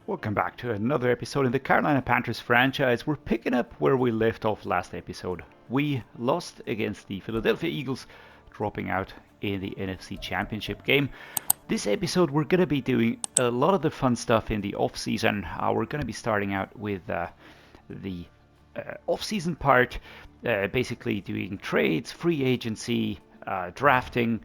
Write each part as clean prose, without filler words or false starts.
Welcome back to another episode in the Carolina Panthers franchise. We're picking up where we left off last episode. We lost against the Philadelphia Eagles, dropping out in the NFC Championship game. This episode, we're going to be doing a lot of the fun stuff in the off-season. We're going to be starting out with the off-season part, basically doing trades, free agency, drafting,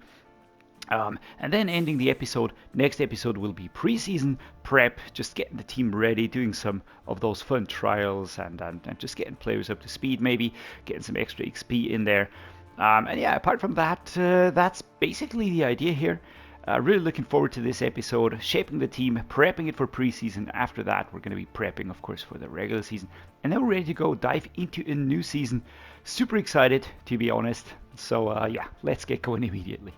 and then ending the episode. Next episode will be preseason prep, just getting the team ready, doing some of those fun trials and just getting players up to speed, maybe getting some extra XP in there. And yeah, apart from that, that's basically the idea here. Really looking forward to this episode, shaping the team, prepping it for preseason. After that, we're going to be prepping, of course, for the regular season. And then we're ready to go dive into a new season. Super excited, to be honest. So yeah, let's get going immediately.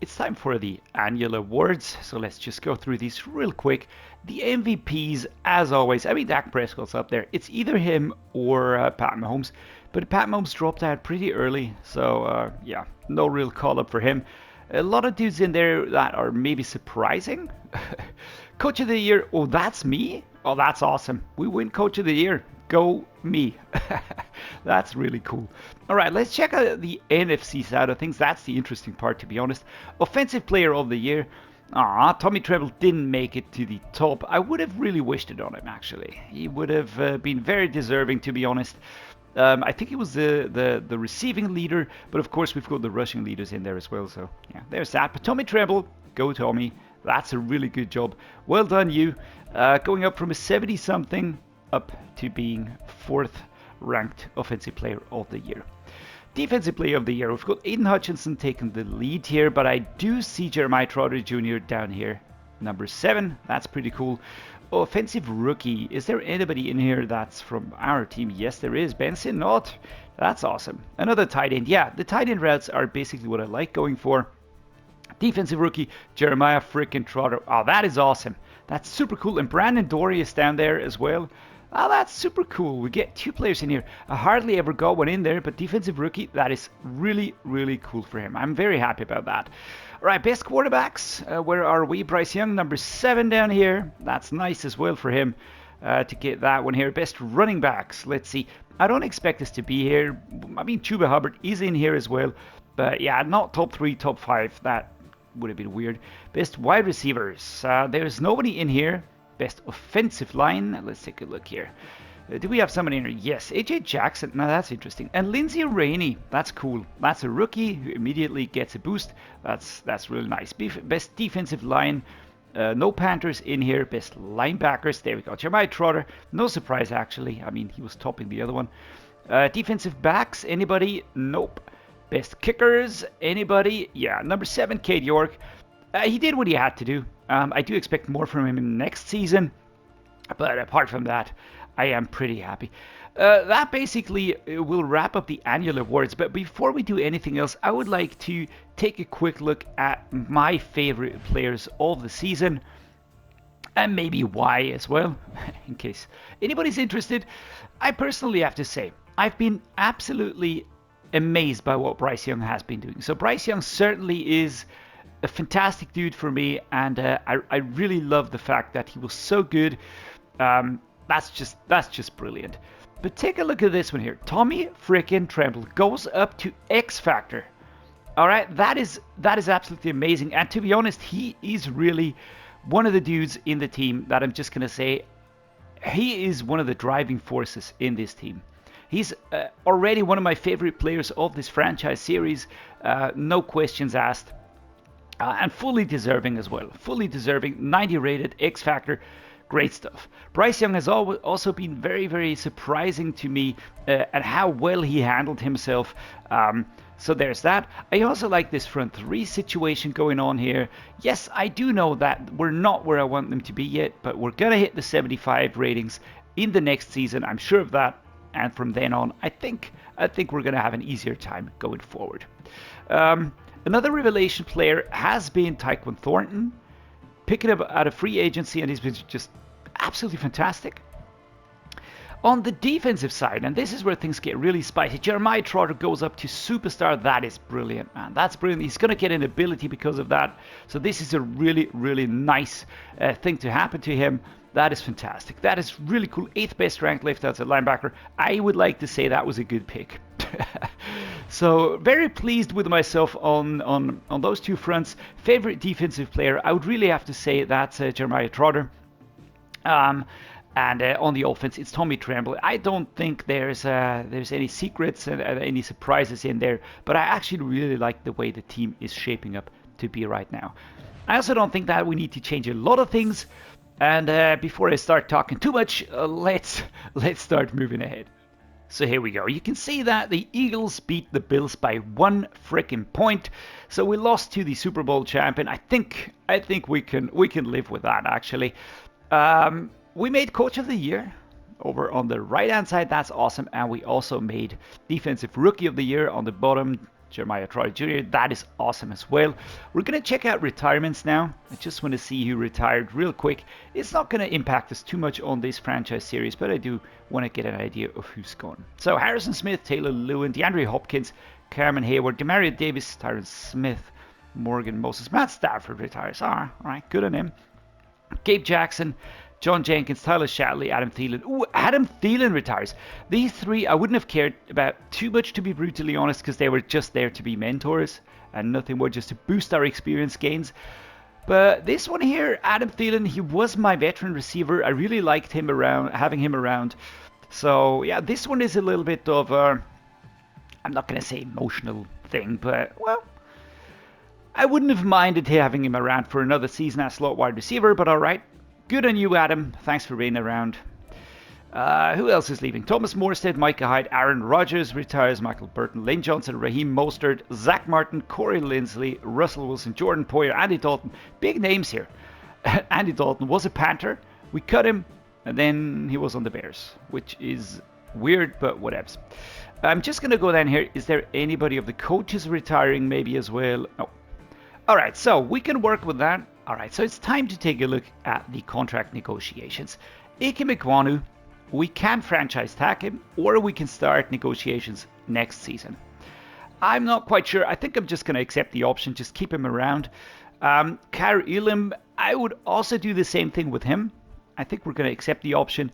It's time for the annual awards, so let's just go through these real quick. The MVPs, as always, I mean, Dak Prescott's up there. It's either him or Pat Mahomes, but Pat Mahomes dropped out pretty early, so yeah, no real call-up for him. A lot of dudes in there that are maybe surprising. Coach of the Year, oh, that's me? Oh, that's awesome. We win Coach of the Year. Go me. That's really cool. All right, let's check out the NFC side of things. That's the interesting part, to be honest. Offensive Player of the Year. Tommy Tremble didn't make it to the top. I would have really wished it on him, actually. He would have been very deserving, to be honest. I think he was the receiving leader, but of course we've got the rushing leaders in there as well. So yeah, there's that. But Tommy Tremble, go Tommy. That's a really good job. Well done, you. Going up from a 70-something up to being 4th ranked Offensive Player of the Year. Defensive Player of the Year, we've got Aiden Hutchinson taking the lead here, but I do see Jeremiah Trotter Jr. down here, number 7. That's pretty cool. Offensive Rookie, is there anybody in here that's from our team? Yes, there is. Benson Knott. That's awesome. Another tight end. Yeah, the tight end routes are basically what I like going for. Defensive Rookie, Jeremiah frickin' Trotter. Oh, that is awesome. That's super cool. And Brandon Dory is down there as well. Oh, that's super cool. We get 2 players in here. I hardly ever got one in there, but Defensive Rookie, that is really, really cool for him. I'm very happy about that. All right, best quarterbacks. Where are we? Bryce Young, number 7 down here. That's nice as well for him to get that one here. Best running backs. Let's see. I don't expect this to be here. I mean, Chuba Hubbard is in here as well. But yeah, not top 3, top 5. That would have been weird. Best wide receivers. There's nobody in here. Best offensive line. Let's take a look here. Do we have somebody in here? Yes, AJ Jackson. Now that's interesting. And Lindsay Rainey. That's cool. That's a rookie who immediately gets a boost. That's really nice. Best defensive line. No Panthers in here. Best linebackers. There we go. Jeremiah Trotter. No surprise, actually. I mean, he was topping the other one. Defensive backs. Anybody? Nope. Best kickers. Anybody? Yeah. Number 7, Cade York. He did what he had to do. I do expect more from him next season. But apart from that, I am pretty happy. That basically will wrap up the annual awards. But before we do anything else, I would like to take a quick look at my favorite players of the season. And maybe why as well, in case anybody's interested. I personally have to say, I've been absolutely amazed by what Bryce Young has been doing. So Bryce Young certainly is a fantastic dude for me, and I really love the fact that he was so good. That's just brilliant. But take a look at this one here. Tommy frickin' Tremble goes up to X Factor. All right, that is absolutely amazing. And to be honest, he is really one of the dudes in the team that I'm just gonna say he is one of the driving forces in this team. He's already one of my favorite players of this franchise series. No questions asked. And fully deserving as well. Fully deserving. 90 rated, X Factor. Great stuff. Bryce Young has also been very, very surprising to me at how well he handled himself. So there's that. I also like this front 3 situation going on here. Yes, I do know that we're not where I want them to be yet, but we're going to hit the 75 ratings in the next season. I'm sure of that. And from then on, I think we're going to have an easier time going forward. Another revelation player has been Tyquan Thornton, picking up out of free agency, and he's been just absolutely fantastic. On the defensive side, and this is where things get really spicy, Jeremiah Trotter goes up to superstar. That is brilliant, man. That's brilliant. He's going to get an ability because of that. So this is a really, really nice thing to happen to him. That is fantastic. That is really cool. 8th best ranked left outside linebacker. I would like to say that was a good pick. So very pleased with myself on those two fronts. Favorite defensive player, I would really have to say that's Jeremiah Trotter. And on the offense, it's Tommy Tremble. I don't think there's any secrets and any surprises in there, but I actually really like the way the team is shaping up to be right now. I also don't think that we need to change a lot of things. And before I start talking too much, let's start moving ahead. So here we go. You can see that the Eagles beat the Bills by 1 freaking point. So we lost to the Super Bowl champion. I think we can live with that actually. We made Coach of the Year over on the right hand side. That's awesome. And we also made Defensive Rookie of the Year on the bottom. Jeremiah Troy Jr. That is awesome as well. We're going to check out retirements now. I just want to see who retired real quick. It's not going to impact us too much on this franchise series, but I do want to get an idea of who's gone. So Harrison Smith, Taylor Lewin, DeAndre Hopkins, Cameron Hayward, Demario Davis, Tyron Smith, Morgan Moses, Matt Stafford retires. All right, good on him. Gabe Jackson, John Jenkins, Tyler Shatley, Adam Thielen. Ooh, Adam Thielen retires. These three I wouldn't have cared about too much, to be brutally honest, because they were just there to be mentors and nothing more, just to boost our experience gains. But this one here, Adam Thielen, he was my veteran receiver. I really liked him having him around. So yeah, this one is a little bit of a, I'm not going to say emotional thing, but well, I wouldn't have minded having him around for another season as slot wide receiver, but all right. Good on you, Adam. Thanks for being around. Who else is leaving? Thomas Morstead, Micah Hyde, Aaron Rodgers retires, Michael Burton, Lane Johnson, Raheem Mostert, Zach Martin, Corey Linsley, Russell Wilson, Jordan Poyer, Andy Dalton. Big names here. Andy Dalton was a Panther. We cut him, and then he was on the Bears, which is weird, but whatevs. I'm just going to go down here. Is there anybody of the coaches retiring maybe as well? No. All right, so we can work with that. All right, so it's time to take a look at the contract negotiations. Ike Mekwonu, we can franchise tag him, or we can start negotiations next season. I'm not quite sure. I think I'm just going to accept the option, just keep him around. Kar Elam, I would also do the same thing with him. I think we're going to accept the option.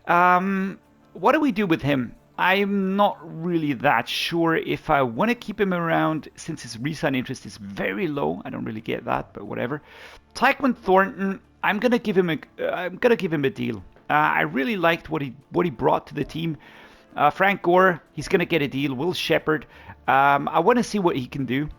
What do we do with him? I'm not really that sure if I want to keep him around since his re-sign interest is very low. I don't really get that, but whatever. Tyquan Thornton, I'm gonna give him a deal. I really liked what he brought to the team. Frank Gore, he's gonna get a deal. Will Shepard, I want to see what he can do,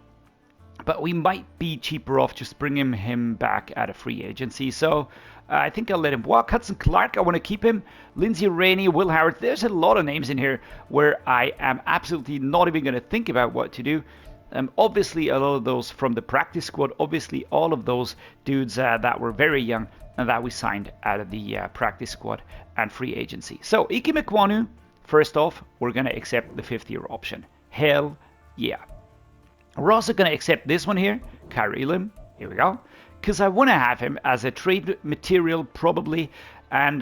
but we might be cheaper off just bringing him back at a free agency. So I think I'll let him walk. Hudson Clark, I want to keep him. Lindsey Rainey, Will Howard. There's a lot of names in here where I am absolutely not even going to think about what to do. Obviously, a lot of those from the practice squad. Obviously, all of those dudes that were very young and that we signed out of the practice squad and free agency. So, Ike Mekwonu, first off, we're going to accept the 5th-year option. Hell yeah. We're also going to accept this one here, Kar Elam. Here we go. Because I want to have him as a trade material probably, and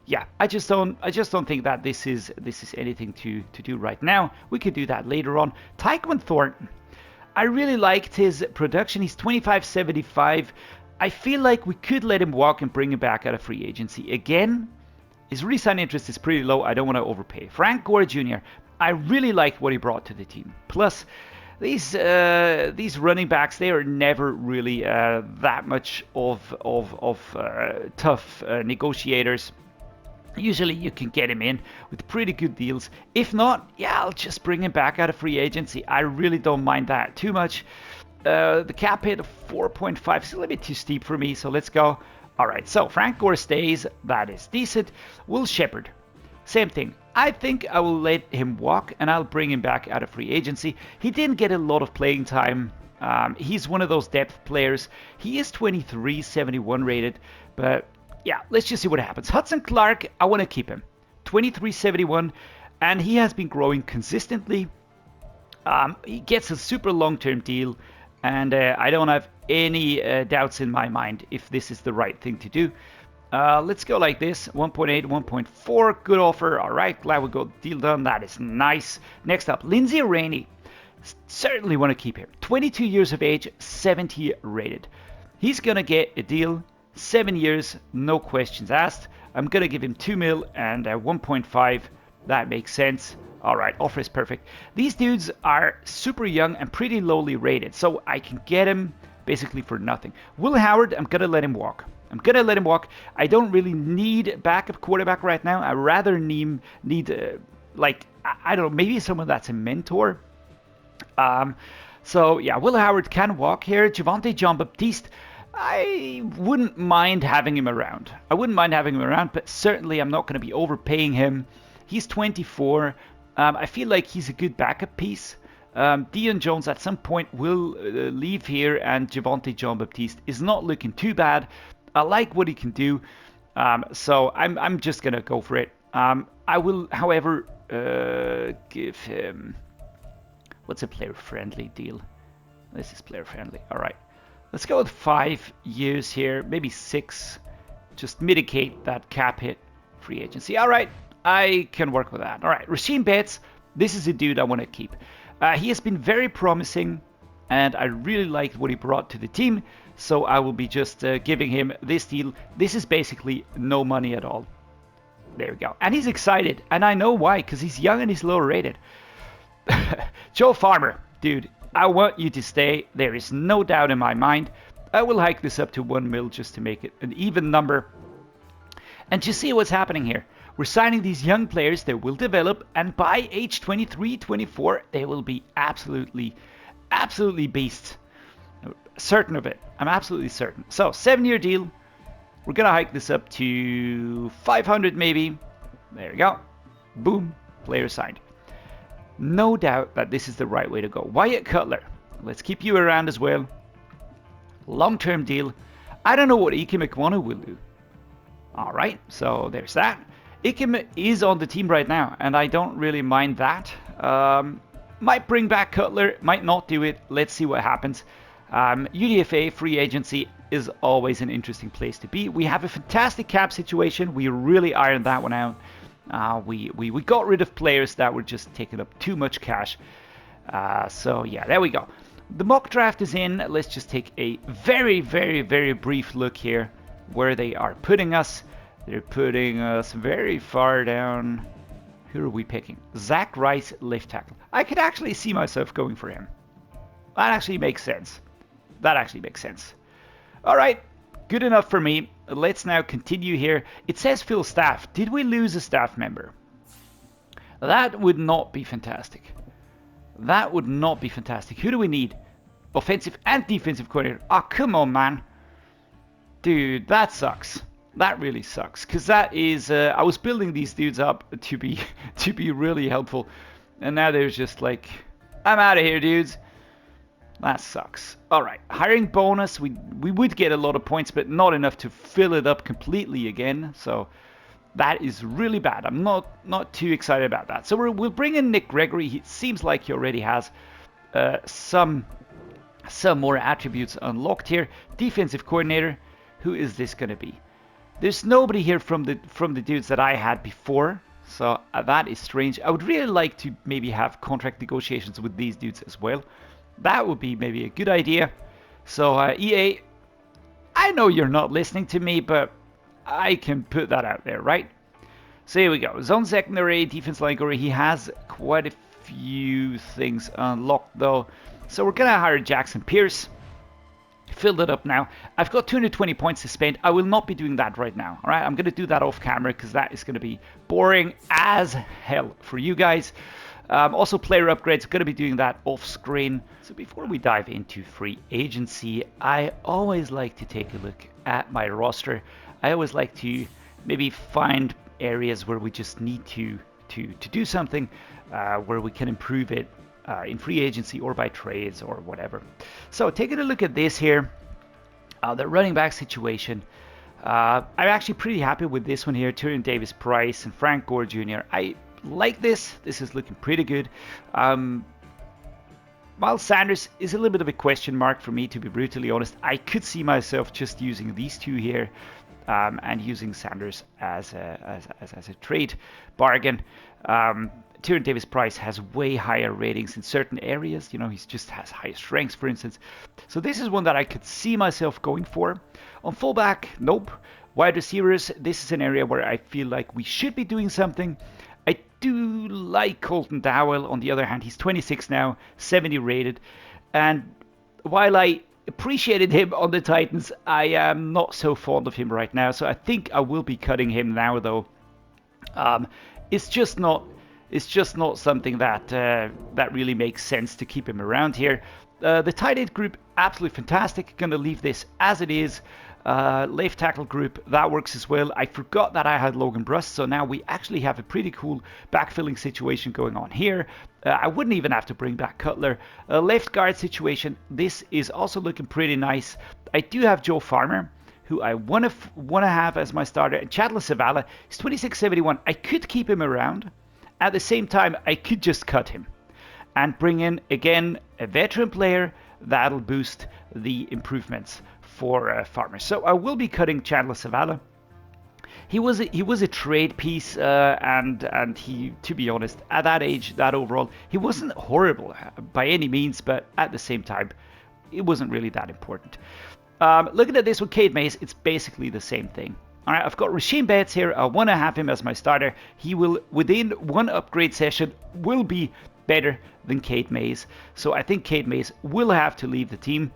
yeah, I just don't think that this is anything to do right now. We could do that later on. Tyquan Thornton, I really liked his production. He's 25.75. I feel like we could let him walk and bring him back out of free agency. Again, his re-sign interest is pretty low. I don't want to overpay. Frank Gore Jr., I really liked what he brought to the team. Plus, these running backs, they are never really that much of tough negotiators. Usually you can get him in with pretty good deals. If not, yeah, I'll just bring him back out of free agency. I really don't mind that too much. The cap hit of 4.5 is a little bit too steep for me, so let's go. All right, so Frank Gore stays. That is decent. Will Shepard, same thing. I think I will let him walk and I'll bring him back out of free agency. He didn't get a lot of playing time. He's one of those depth players. He is 23.71 rated, but yeah, let's just see what happens. Hudson Clark, I want to keep him. 23.71, and he has been growing consistently. He gets a super long-term deal, and I don't have any doubts in my mind if this is the right thing to do. Let's go like this, 1.8, 1.4, good offer. All right, glad we got the deal done. That is nice. Next up, Lindsey Rainey. Certainly want to keep him. 22 years of age, 70 rated. He's going to get a deal. 7 years, no questions asked. I'm going to give him 2 mil and 1.5. That makes sense. All right, offer is perfect. These dudes are super young and pretty lowly rated, so I can get him basically for nothing. Will Howard, I'm going to let him walk. I don't really need a backup quarterback right now. I rather need like, I don't know, maybe someone that's a mentor. So yeah, Will Howard can walk here. Javonte Jean-Baptiste, I wouldn't mind having him around. But certainly I'm not going to be overpaying him. He's 24. I feel like he's a good backup piece. Deion Jones at some point will leave here, and Javonte Jean-Baptiste is not looking too bad. I like what he can do, so I'm just gonna go for it. I will, however, give him, what's a player-friendly deal? This is player-friendly. All right, let's go with 5 years here, maybe 6. Just mitigate that cap hit, free agency. All right, I can work with that. All right, Rasheem Bates. This is a dude I want to keep. He has been very promising, and I really liked what he brought to the team. So I will be just giving him this deal. This is basically no money at all. There we go. And he's excited. And I know why, because he's young and he's low rated. Joe Farmer, dude, I want you to stay. There is no doubt in my mind. I will hike this up to 1 mil just to make it an even number. And just see what's happening here. We're signing these young players that will develop, and by age 23, 24, they will be absolutely beasts. Certain of it. I'm absolutely certain. So, 7-year deal. We're going to hike this up to 500 maybe. There we go. Boom. Player signed. No doubt that this is the right way to go. Wyatt Cutler. Let's keep you around as well. Long-term deal. I don't know what Ike McWanu will do. All right. So, there's that. Ike is on the team right now, and I don't really mind that. Might bring back Cutler. Might not do it. Let's see what happens. UDFA free agency is always an interesting place to be. We have a fantastic cap situation. We really ironed that one out. We got rid of players that were just taking up too much cash. So yeah, there we go. The mock draft is in. Let's just take a very, very, very brief look here where they are putting us. They're putting us very far down. Who are we picking? Zach Rice, left tackle. I could actually see myself going for him. That actually makes sense. All right, good enough for me. Let's now continue here. It says fill staff. Did we lose a staff member? That would not be fantastic. Who do we need? Offensive and defensive coordinator. Oh, come on, man. Dude, that sucks. That really sucks. Because that is... I was building these dudes up to be really helpful. And now they're just like... I'm out of here, dudes. That sucks. Alright, hiring bonus. We would get a lot of points, but not enough to fill it up completely again. So that is really bad. I'm not too excited about that. So we'll bring in Nick Gregory. He seems like he already has some more attributes unlocked here. Defensive coordinator. Who is this going to be? There's nobody here from the dudes that I had before. So that is strange. I would really like to maybe have contract negotiations with these dudes as well. That would be maybe a good idea. So EA, I know you're not listening to me, but I can put that out there, right? So here we go. Zone secondary, defense line goalie. He has quite a few things unlocked though. So we're gonna hire Jackson Pierce. Filled it up now. I've got 220 points to spend. I will not be doing that right now. All right, I'm gonna do that off camera because that is gonna be boring as hell for you guys. Also, player upgrades, going to be doing that off screen. So before we dive into free agency, I always like to take a look at my roster. I always like to maybe find areas where we just need to do something, where we can improve it in free agency or by trades or whatever. So taking a look at this here, the running back situation. I'm actually pretty happy with this one here. Tyrion Davis-Price and Frank Gore Jr. I like this. This is looking pretty good. Miles Sanders is a little bit of a question mark for me, to be brutally honest. I could see myself just using these two here and using Sanders as a trade bargain. Tyrion Davis-Price has way higher ratings in certain areas. He just has higher strengths, for instance. So this is one that I could see myself going for. On fullback, nope. Wide receivers, this is an area where I feel like we should be doing something. I do like Colton Dowell. On the other hand, he's 26 now, 70 rated. And while I appreciated him on the Titans, I am not so fond of him right now. So I think I will be cutting him now, though. It's just not something that really makes sense to keep him around here. The tight end group, absolutely fantastic. Gonna leave this as it is. Left tackle group, that works as well. I forgot that I had Logan Bruss, so now we actually have a pretty cool backfilling situation going on here. I wouldn't even have to bring back Cutler. Left guard situation, this is also looking pretty nice. I do have Joe Farmer, who I want to have as my starter. And Chandler Zavala, he's 26.71. I could keep him around. At the same time, I could just cut him and bring in, again, a veteran player that'll boost the improvements for Farmer. So I will be cutting Chandler Zavala. He was a trade piece, and he, to be honest, at that age, that overall, he wasn't horrible by any means, but at the same time, it wasn't really that important. Looking at this with Cade Mays, it's basically the same thing. All right, I've got Rasheem Bates here. I want to have him as my starter. He will, within one upgrade session, will be better than Cade Mays. So I think Cade Mays will have to leave the team.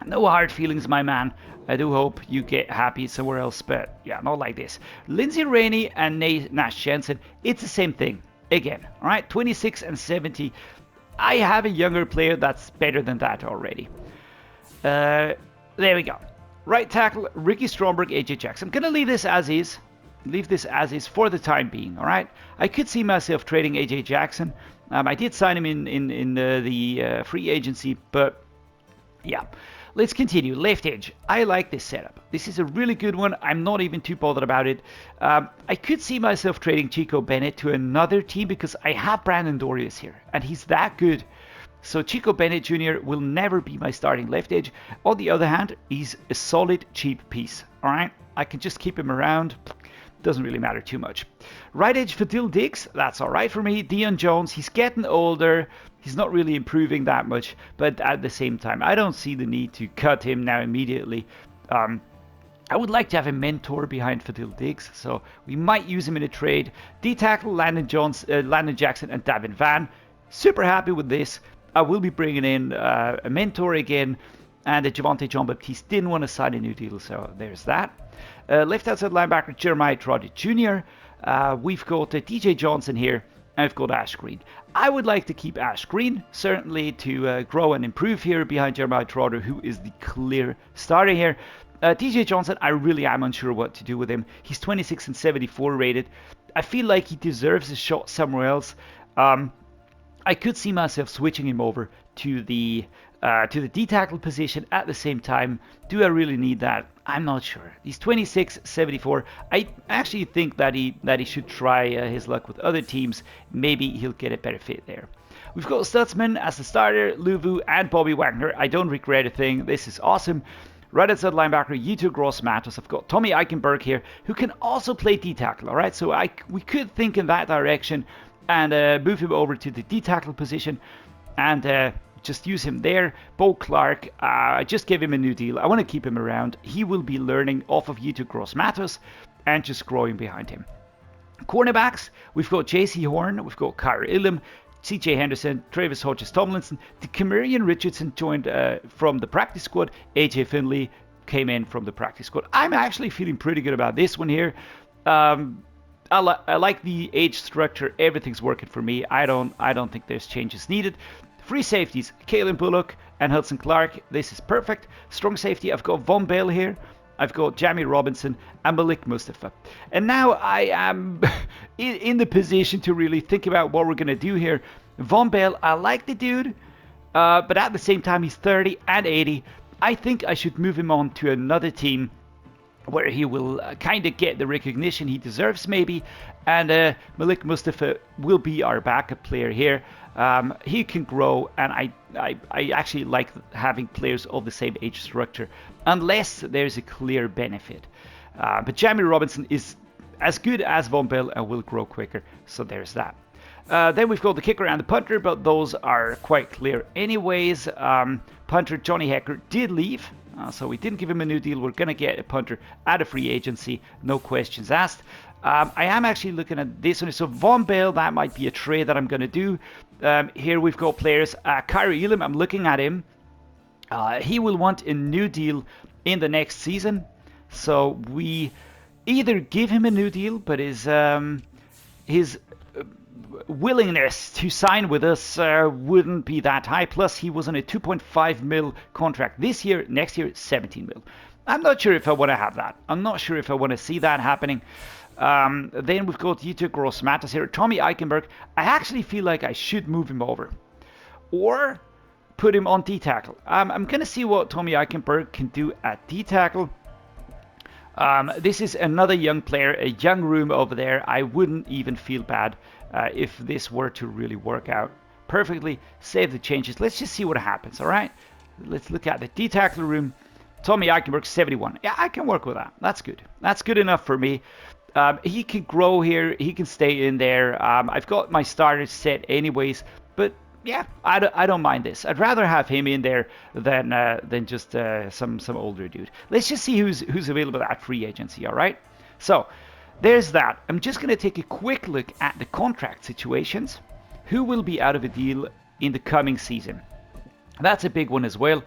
No hard feelings, my man. I do hope you get happy somewhere else, but yeah, not like this. Lindsay Rainey and Nash Jensen, it's the same thing. Again, all right, 26 and 70. I have a younger player that's better than that already. There we go. Right tackle, Ricky Stromberg, AJ Jackson. I'm going to leave this as is. Leave this as is for the time being, all right? I could see myself trading AJ Jackson. I did sign him in the free agency, but yeah. Let's continue. Left edge. I like this setup. This is a really good one. I'm not even too bothered about it. I could see myself trading Chico Bennett to another team because I have Brandon Dorius here, and he's that good. So Chico Bennett Jr. will never be my starting left edge. On the other hand, he's a solid, cheap piece. All right? I can just keep him around. Doesn't really matter too much. Right edge, Fadil Diggs. That's all right for me. Deion Jones, he's getting older. He's not really improving that much. But at the same time, I don't see the need to cut him now immediately. I would like to have a mentor behind Fadil Diggs, so we might use him in a trade. D-tackle, Landon Jackson, and Davin Van. Super happy with this. I will be bringing in a mentor again, and a Javonte Jean-Baptiste didn't want to sign a new deal, so there's that. Left outside linebacker, Jeremiah Trotter Jr. We've got DJ Johnson here, and I've got Ash Green. I would like to keep Ash Green, certainly to grow and improve here behind Jeremiah Trotter, who is the clear starter here. DJ Johnson, I really am unsure what to do with him. He's 26 and 74 rated. I feel like he deserves a shot somewhere else. I could see myself switching him over to the D-tackle position at the same time. Do I really need that? I'm not sure. He's 26, 74. I actually think that he should try his luck with other teams. Maybe he'll get a better fit there. We've got Stutzman as the starter, Luvu and Bobby Wagner. I don't regret a thing. This is awesome. Right outside linebacker, Yuto Gross-Matos. I've got Tommy Eichenberg here, who can also play D-tackle. All right, so we could think in that direction and move him over to the D-tackle position and just use him there. Bo Clark, I just gave him a new deal. I want to keep him around. He will be learning off of Yuto Gross-Matos and just growing behind him. Cornerbacks, we've got J.C. Horn, we've got Kyra Ilum, C.J. Henderson, Travis Hodges-Tomlinson. Demarion Richardson joined from the practice squad. A.J. Finley came in from the practice squad. I'm actually feeling pretty good about this one here. I like the age structure. Everything's working for me. I don't think there's changes needed. Free safeties, Kalen Bullock and Hudson Clark. This is perfect. Strong safety, I've got Von Bell here. I've got Jamie Robinson and Malik Mustafa. And now I am in the position to really think about what we're going to do here. Von Bell, I like the dude, but at the same time, he's 30 and 80. I think I should move him on to another team where he will kind of get the recognition he deserves maybe. And Malik Mustafa will be our backup player here. He can grow, and I actually like having players of the same age structure, unless there's a clear benefit. But Jamie Robinson is as good as Von Bell and will grow quicker, so there's that. Then we've got the kicker and the punter, but those are quite clear anyways. Punter Johnny Hecker did leave, so we didn't give him a new deal. We're going to get a punter out of free agency, no questions asked. I am actually looking at this one. So Von Bell, that might be a trade that I'm going to do. Here we've got players. Kyrie Elam, I'm looking at him. He will want a new deal in the next season. So we either give him a new deal, but his willingness to sign with us wouldn't be that high. Plus, he was on a 2.5 mil contract this year. Next year, 17 mil. I'm not sure if I want to have that. I'm not sure if I want to see that happening. Then we've got Yitur Gross-Matos here. Tommy Eichenberg. I actually feel like I should move him over. Or put him on D-tackle. I'm going to see what Tommy Eichenberg can do at D-tackle. This is another young player, a young room over there. I wouldn't even feel bad if this were to really work out perfectly. Save the changes. Let's just see what happens, all right? Let's look at the D-tackle room. Tommy Eichenberg, 71. Yeah, I can work with that. That's good. That's good enough for me. He can grow here. He can stay in there. I've got my starters set anyways, but yeah, I don't mind this. I'd rather have him in there than just some older dude. Let's just see who's available at free agency, all right? So there's that. I'm just going to take a quick look at the contract situations. Who will be out of a deal in the coming season? That's a big one as well.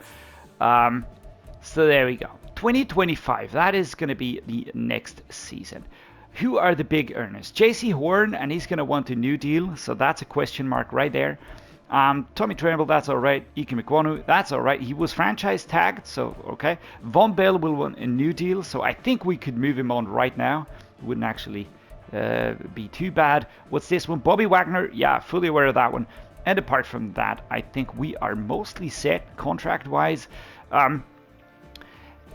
So there we go. 2025, that is going to be the next season. Who are the big earners? JC Horn, and he's going to want a new deal, so that's a question mark right there. Tommy Tremble, that's all right. Ike Mekwonu, that's all right. He was franchise tagged, so okay. Von Bell will want a new deal, so I think we could move him on right now. It wouldn't actually be too bad. What's this one? Bobby Wagner, yeah, fully aware of that one. And apart from that, I think we are mostly set contract-wise.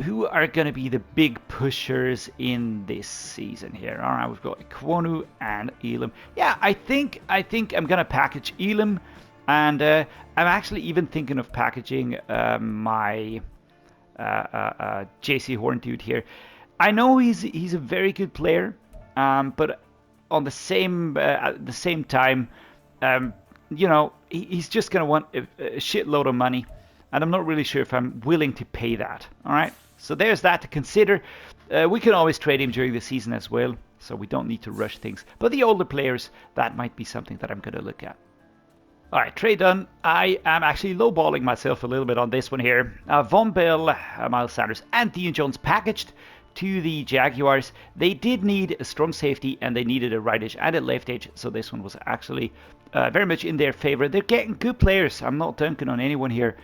Who are going to be the big pushers in this season here? All right, we've got Kwonu and Elam. Yeah, I think I'm going to package Elam, and I'm actually even thinking of packaging my JC Horn dude here. I know he's a very good player, but on the same at the same time, you know, he's just going to want a shitload of money, and I'm not really sure if I'm willing to pay that. All right. So there's that to consider. We can always trade him during the season as well, so we don't need to rush things. But the older players, that might be something that I'm going to look at. All right, trade done. I am actually lowballing myself a little bit on this one here. Von Bell, Miles Sanders, and Dean Jones packaged to the Jaguars. They did need a strong safety, and they needed a right edge and a left edge, so this one was actually very much in their favor. They're getting good players. I'm not dunking on anyone here.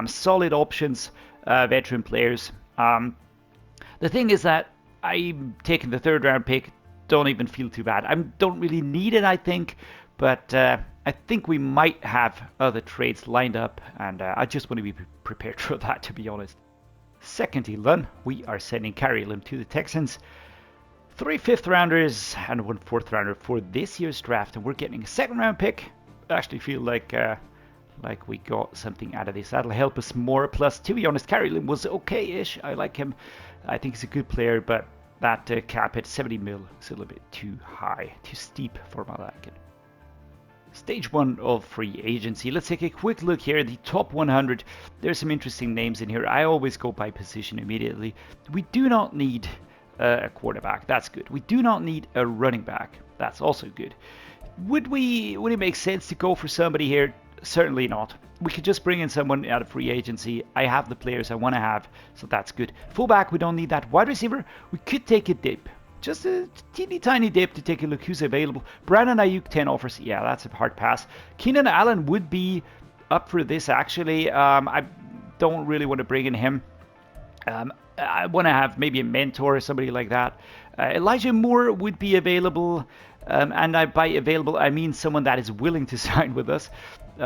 Solid options. Veteran players. The thing is that I'm taking the third round pick. Don't even feel too bad. I don't really need it, I think, but I think we might have other trades lined up, and I just want to be prepared for that, to be honest. Second deal done. We are sending Kyrie Elam to the Texans. 3 5th rounders and 1 4th rounder for this year's draft, and we're getting a second round pick. I actually feel like we got something out of this. That'll help us more. Plus, to be honest, Kyrie Elam was okay-ish. I like him. I think he's a good player, but that cap at 70 mil is a little bit too high, too steep for my liking. Stage 1 of free agency. Let's take a quick look here. The top 100. There's some interesting names in here. I always go by position immediately. We do not need a quarterback. That's good. We do not need a running back. That's also good. Would it make sense to go for somebody here? Certainly not. We could just bring in someone out of free agency. I have the players I want to have, so that's good. Fullback, we don't need that. Wide receiver, we could take a dip. Just a teeny tiny dip to take a look who's available. Brandon Ayuk, 10 offers. Yeah, that's a hard pass. Keenan Allen would be up for this, actually. I don't really want to bring in him. I want to have maybe a mentor or somebody like that. Elijah Moore would be available. And by available, I mean someone that is willing to sign with us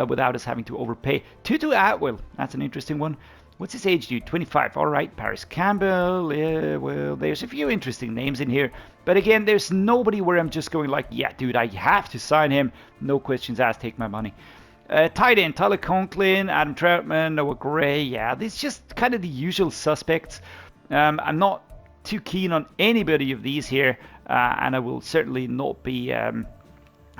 without us having to overpay. Tutu Atwell, that's an interesting one. What's his age, dude? 25. All right. Paris Campbell. Yeah, well, there's a few interesting names in here. But again, there's nobody where I'm just going like, yeah, dude, I have to sign him. No questions asked. Take my money. Tight end, Tyler Conklin, Adam Troutman, Noah Gray. Yeah, these just kind of the usual suspects. I'm not too keen on anybody of these here. And I will certainly not be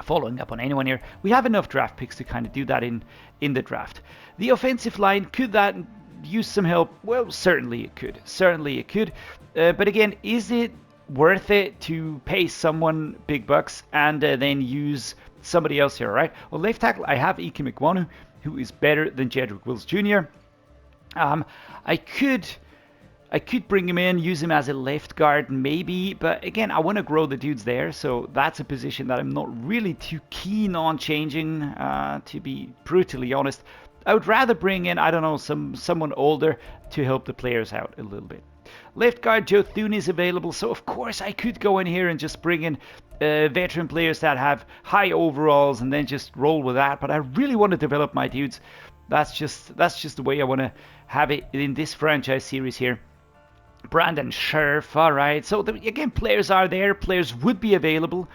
following up on anyone here. We have enough draft picks to kind of do that in the draft. The offensive line, could that use some help? Well, certainly it could. Certainly it could. But again, is it worth it to pay someone big bucks and then use somebody else here, right? Well, left tackle, I have Ike McWanu, who is better than Jedrick Wills Jr. I could bring him in, use him as a left guard maybe, but again, I want to grow the dudes there, so that's a position that I'm not really too keen on changing, to be brutally honest. I would rather bring in, I don't know, someone older to help the players out a little bit. Left guard Joe Thune is available, so of course I could go in here and just bring in veteran players that have high overalls and then just roll with that, but I really want to develop my dudes. That's just the way I want to have it in this franchise series here. Brandon Scherf, alright, so again, players are there, players would be available.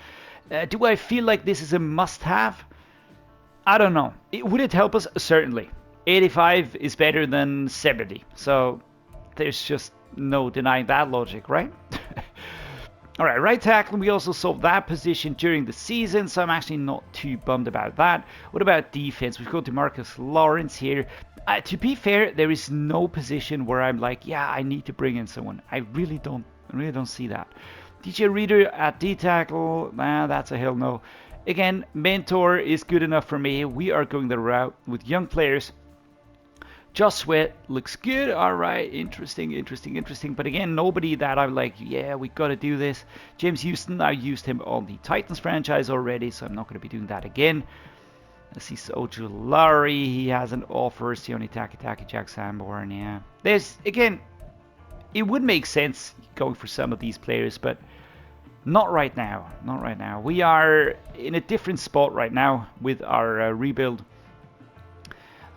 Do I feel like this is a must-have? I don't know. Would it help us? Certainly. 85 is better than 70, so there's just no denying that logic, right? Alright, right tackle, we also solved that position during the season, so I'm actually not too bummed about that. What about defense? We've got DeMarcus Lawrence here. To be fair, there is no position where I'm like, yeah, I need to bring in someone. I really don't see that. DJ Reader at D-tackle, that's a hell no. Again, mentor is good enough for me. We are going the route with young players. Josh Sweat looks good. All right, interesting. But again, nobody that I'm like, yeah, we got to do this. James Houston, I used him on the Titans franchise already, so I'm not going to be doing that again. Let's see, Ojulari, he has an offer. Sione Takitaki, Jack Sanborn, yeah. There's, again, it would make sense going for some of these players, but not right now. Not right now. We are in a different spot right now with our rebuild.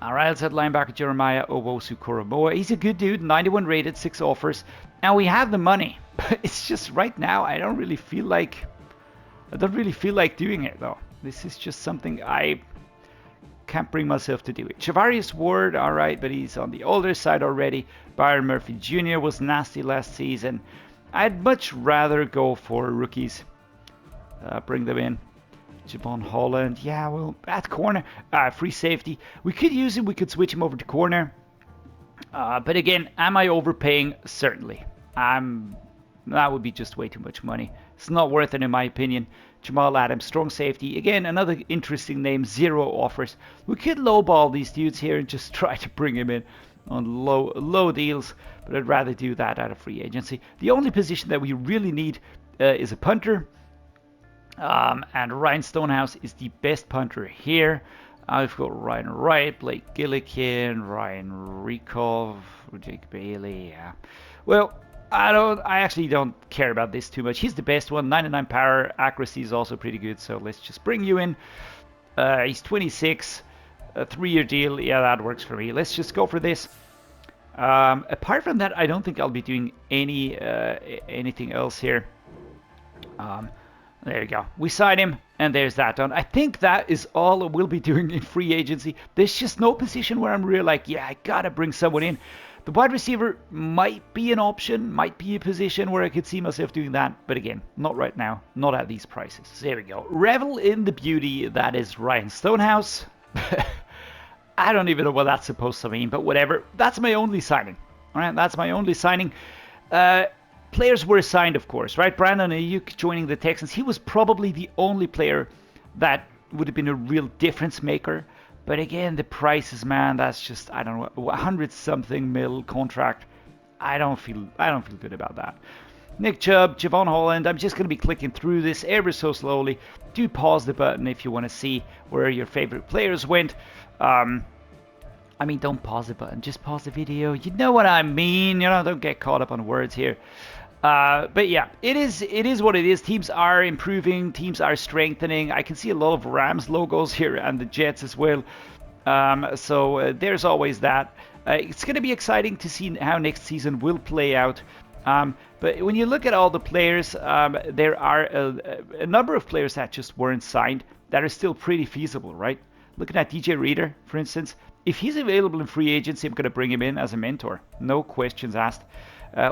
Alright, let's head linebacker Jeremiah Owusu-Koramoah. He's a good dude, 91 rated, 6 offers. And we have the money. But it's just right now, I don't really feel like doing it though. This is just something I can't bring myself to do it. Javarius Ward, alright, but he's on the older side already. Byron Murphy Jr. was nasty last season. I'd much rather go for rookies. Bring them in. Javon Holland, yeah, well, at corner, free safety. We could use him, we could switch him over to corner. But again, am I overpaying? Certainly. That would be just way too much money. It's not worth it in my opinion. Jamal Adams, strong safety. Again, another interesting name, 0 offers. We could lowball these dudes here and just try to bring him in on low deals, but I'd rather do that out of free agency. The only position that we really need is a punter. And Ryan Stonehouse is the best punter here. I've got Ryan Wright, Blake Gillikin, Ryan Rikov, Jake Bailey. Yeah. Well, I actually don't care about this too much. He's the best one. 99 power, accuracy is also pretty good. So let's just bring you in. He's 26, a 3-year deal. Yeah, that works for me. Let's just go for this. Apart from that, I don't think I'll be doing anything else here. There you go. We sign him, and there's that done. I think that is all we'll be doing in free agency. There's just no position where I'm really like, yeah, I gotta bring someone in. The wide receiver might be an option, might be a position where I could see myself doing that. But again, not right now, not at these prices. There we go. Revel in the beauty that is Ryan Stonehouse. I don't even know what that's supposed to mean, but whatever. That's my only signing. All right, that's my only signing. Players were signed, of course, right? Brandon Ayuk joining the Texans. He was probably the only player that would have been a real difference maker. But again, the prices, man, that's just, I don't know, 100-something mil contract. I don't feel good about that. Nick Chubb, Javon Holland. I'm just going to be clicking through this ever so slowly. Do pause the button if you want to see where your favorite players went. I mean, don't pause the button, just pause the video. You know what I mean. You know, don't get caught up on words here. But yeah, it is what it is. Teams are improving, teams are strengthening. I can see a lot of Rams logos here and the Jets as well. So there's always that. It's going to be exciting to see how next season will play out. But when you look at all the players, there are a number of players that just weren't signed that are still pretty feasible, right? Looking at DJ Reader, for instance, if he's available in free agency, I'm going to bring him in as a mentor. No questions asked.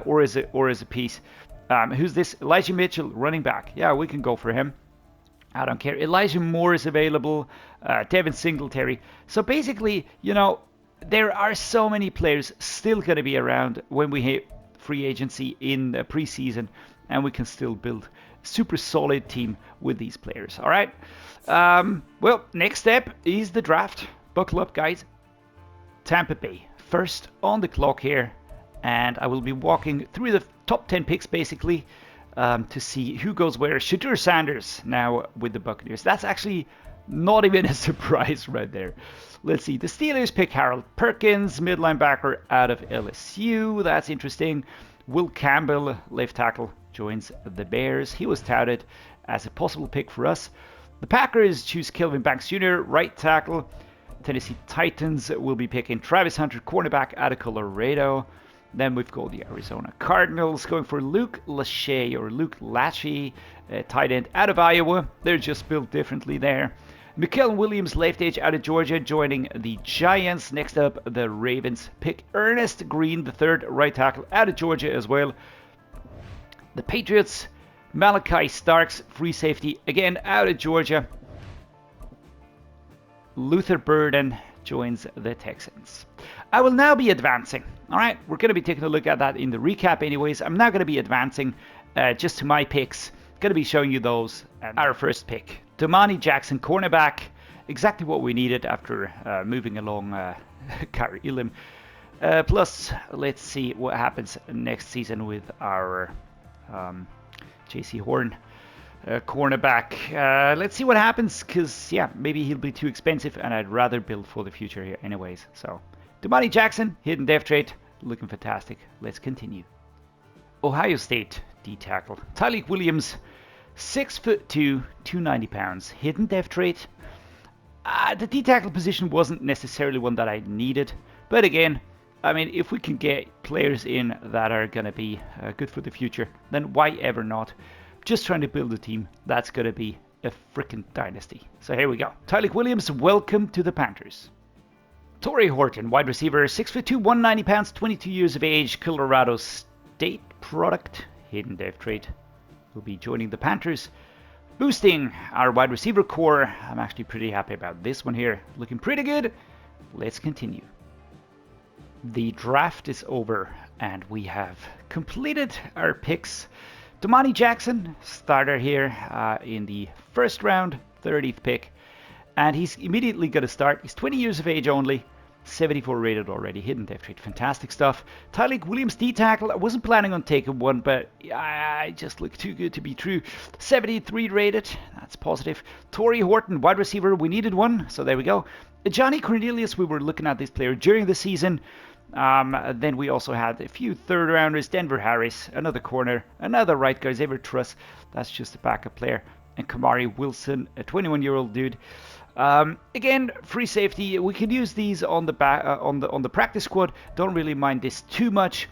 Or as a piece. Who's this? Elijah Mitchell, running back. Yeah, we can go for him. I don't care. Elijah Moore is available. Devin Singletary. So basically, you know, there are so many players still going to be around when we hit free agency in the preseason, and we can still build a super solid team with these players. All right. Well, next step is the draft. Buckle up, guys. Tampa Bay first on the clock here, and I will be walking through the top 10 picks basically to see who goes where. Shedeur Sanders now with the Buccaneers. That's actually not even a surprise right there. Let's see. The Steelers pick Harold Perkins, mid linebacker out of LSU. That's interesting. Will Campbell, left tackle, joins the Bears. He was touted as a possible pick for us. The Packers choose Kelvin Banks Jr., right tackle. Tennessee Titans will be picking Travis Hunter, cornerback out of Colorado. Then we've got the Arizona Cardinals going for Luke Lachey, tight end out of Iowa. They're just built differently there. Mikael Williams, left edge out of Georgia, joining the Giants. Next up, the Ravens pick Ernest Green, the third right tackle out of Georgia as well. The Patriots, Malachi Starks, free safety, again out of Georgia. Luther Burden joins the Texans. I will now be advancing. All right, we're going to be taking a look at that in the recap anyways. I'm now going to be advancing just to my picks. Going to be showing you those. Our first pick, Domani Jackson, cornerback. Exactly what we needed after moving along Kyrie Elam. Plus, let's see what happens next season with our J.C. Horn. Cornerback. Let's see what happens, because, yeah, maybe he'll be too expensive, and I'd rather build for the future here anyways. So, Domani Jackson, hidden depth trait, looking fantastic. Let's continue. Ohio State D-tackle. Tyleik Williams, 6'2", 290 pounds. Hidden depth trait. The D-tackle position wasn't necessarily one that I needed, but again, I mean, if we can get players in that are going to be good for the future, then why ever not? Just trying to build a team that's going to be a freaking dynasty. So here we go. Tyleik Williams, welcome to the Panthers. Torrey Horton, wide receiver, 6'2", 190 pounds, 22 years of age, Colorado State product, hidden depth trait. Will be joining the Panthers. Boosting our wide receiver core. I'm actually pretty happy about this one here. Looking pretty good. Let's continue. The draft is over, and we have completed our picks. Domani Jackson, starter here in the first round, 30th pick. And he's immediately going to start. He's 20 years of age only, 74 rated already, hidden depth trait, fantastic stuff. Tyleik Williams, D-tackle, I wasn't planning on taking one, but I just look too good to be true. 73 rated, that's positive. Torrey Horton, wide receiver, we needed one, so there we go. Johnny Cornelius, we were looking at this player during the season. Then we also had a few third rounders. Denver Harris, another corner, another right guard, Xavier Truss, that's just a backup player, and Kamari Wilson, a 21-year-old dude. Again, free safety. We can use these on the on the practice squad. Don't really mind this too much.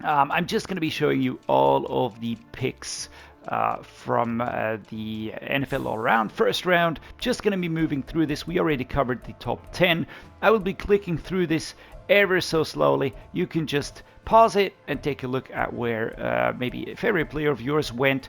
I'm just going to be showing you all of the picks from the NFL all around first round. Just going to be moving through this. We already covered the top 10. I will be clicking through this ever so slowly. You can just pause it and take a look at where maybe a favorite player of yours went.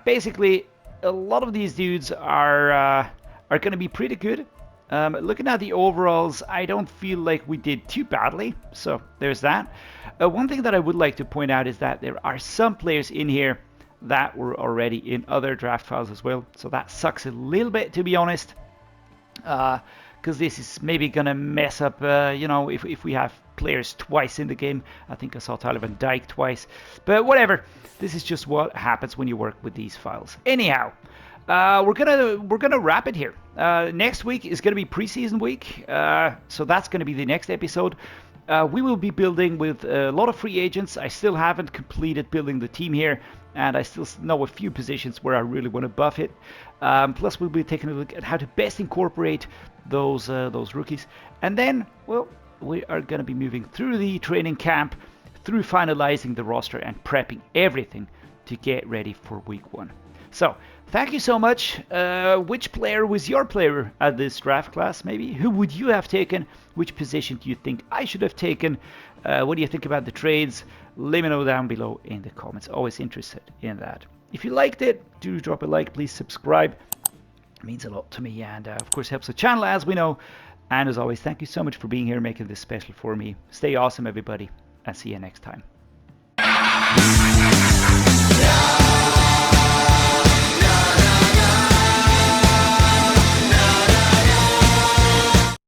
Basically, a lot of these dudes are going to be pretty good. Looking at the overalls, I don't feel like we did too badly, so there's that. One thing that I would like to point out is that there are some players in here that were already in other draft files as well, so that sucks a little bit, to be honest, because this is maybe going to mess up, you know, if we have players twice in the game. I think I saw Tyler Van Dyke twice, but whatever. This is just what happens when you work with these files. Anyhow, we're gonna wrap it here. Next week is gonna be preseason week, so that's gonna be the next episode. We will be building with a lot of free agents. I still haven't completed building the team here, and I still know a few positions where I really want to buff it. Plus, we'll be taking a look at how to best incorporate those rookies, and then, well, we are gonna be moving through the training camp, through finalizing the roster and prepping everything to get ready for week 1. So, thank you so much. Which player was your player at this draft class, maybe? Who would you have taken? Which position do you think I should have taken? What do you think about the trades? Let me know down below in the comments. Always interested in that. If you liked it, do drop a like. Please subscribe. It means a lot to me, and of course helps the channel, as we know. And as always, thank you so much for being here, making this special for me. Stay awesome, everybody, and see you next time.